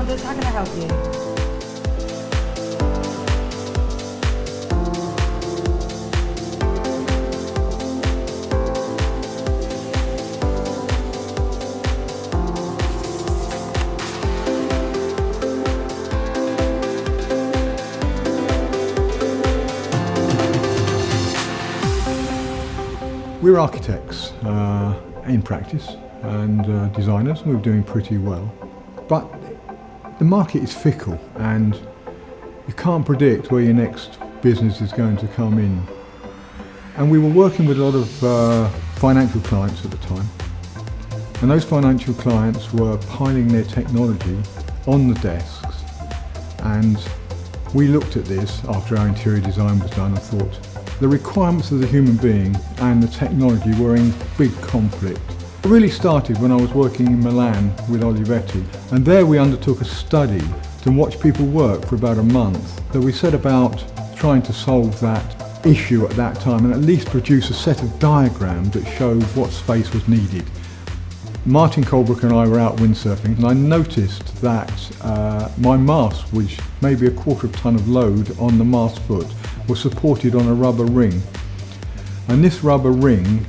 Saunders, how can I help you? We're architects in practice and designers, and we're doing pretty well. But the market is fickle and you can't predict where your next business is going to come in. And we were working with a lot of financial clients at the time. And those financial clients were piling their technology on the desks. And we looked at this after our interior design was done and thought, the requirements of the human being and the technology were in big conflict. It really started when I was working in Milan with Olivetti, and there we undertook a study to watch people work for about a month. So we set about trying to solve that issue at that time and at least produce a set of diagrams that showed what space was needed. Martin Colebrook and I were out windsurfing, and I noticed that my mast, which maybe a quarter of a tonne of load on the mast foot, was supported on a rubber ring. And this rubber ring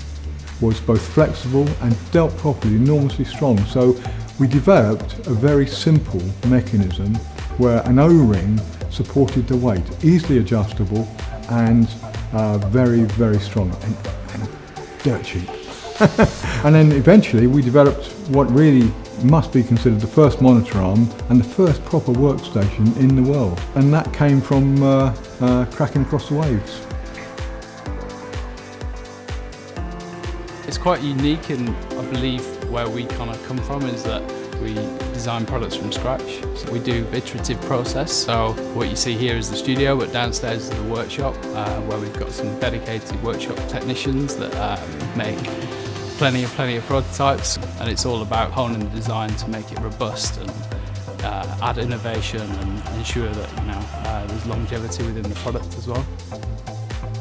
was both flexible and dealt properly, enormously strong. So we developed a very simple mechanism where an O-ring supported the weight, easily adjustable and very, very strong and dirt cheap. And then eventually we developed what really must be considered the first monitor arm and the first proper workstation in the world. And that came from cracking across the waves. It's quite unique, and I believe where we kind of come from is that we design products from scratch. So we do iterative process, so what you see here is the studio, but downstairs is the workshop where we've got some dedicated workshop technicians that make plenty of prototypes, and it's all about honing the design to make it robust and add innovation and ensure that there's longevity within the product as well.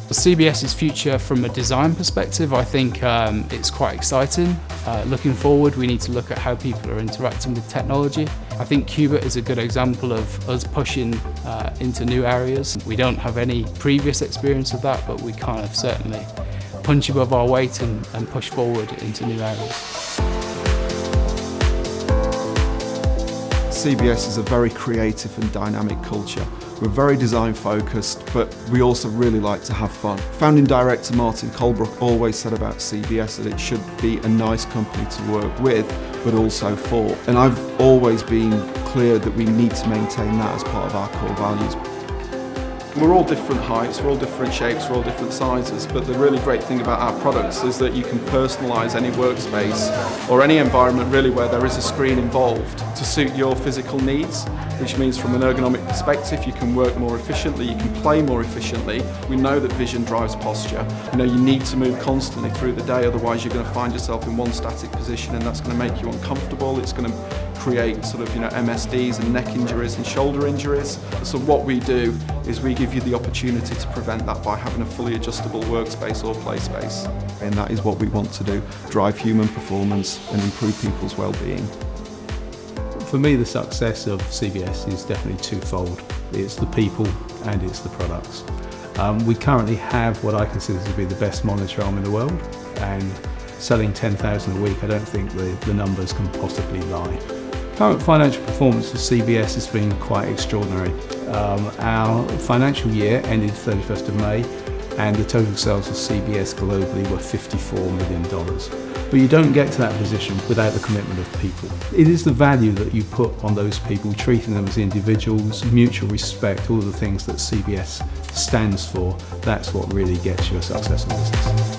CBS's future from a design perspective, I think it's quite exciting. Looking forward, we need to look at how people are interacting with technology. I think Qubit is a good example of us pushing into new areas. We don't have any previous experience of that, but we kind of certainly punch above our weight and push forward into new areas. CBS is a very creative and dynamic culture. We're very design focused, but we also really like to have fun. Founding director Martin Colebrook always said about CBS that it should be a nice company to work with, but also for. And I've always been clear that we need to maintain that as part of our core values. We're all different heights, we're all different shapes, we're all different sizes, but the really great thing about our products is that you can personalise any workspace or any environment really where there is a screen involved to suit your physical needs, which means from an ergonomic perspective you can work more efficiently, you can play more efficiently. We know that vision drives posture. You need to move constantly through the day, otherwise you're going to find yourself in one static position and that's going to make you uncomfortable. It's going to create sort of MSDs and neck injuries and shoulder injuries. So what we do is we give you the opportunity to prevent that by having a fully adjustable workspace or play space. And that is what we want to do, drive human performance and improve people's well-being. For me, the success of CBS is definitely twofold. It's the people and it's the products. We currently have what I consider to be the best monitor arm in the world, and selling 10,000 a week, I don't think the numbers can possibly lie. Current financial performance of CBS has been quite extraordinary. Our financial year ended 31st of May and the total sales of CBS globally were $54 million. But you don't get to that position without the commitment of people. It is the value that you put on those people, treating them as individuals, mutual respect, all the things that CBS stands for. That's what really gets you a successful business.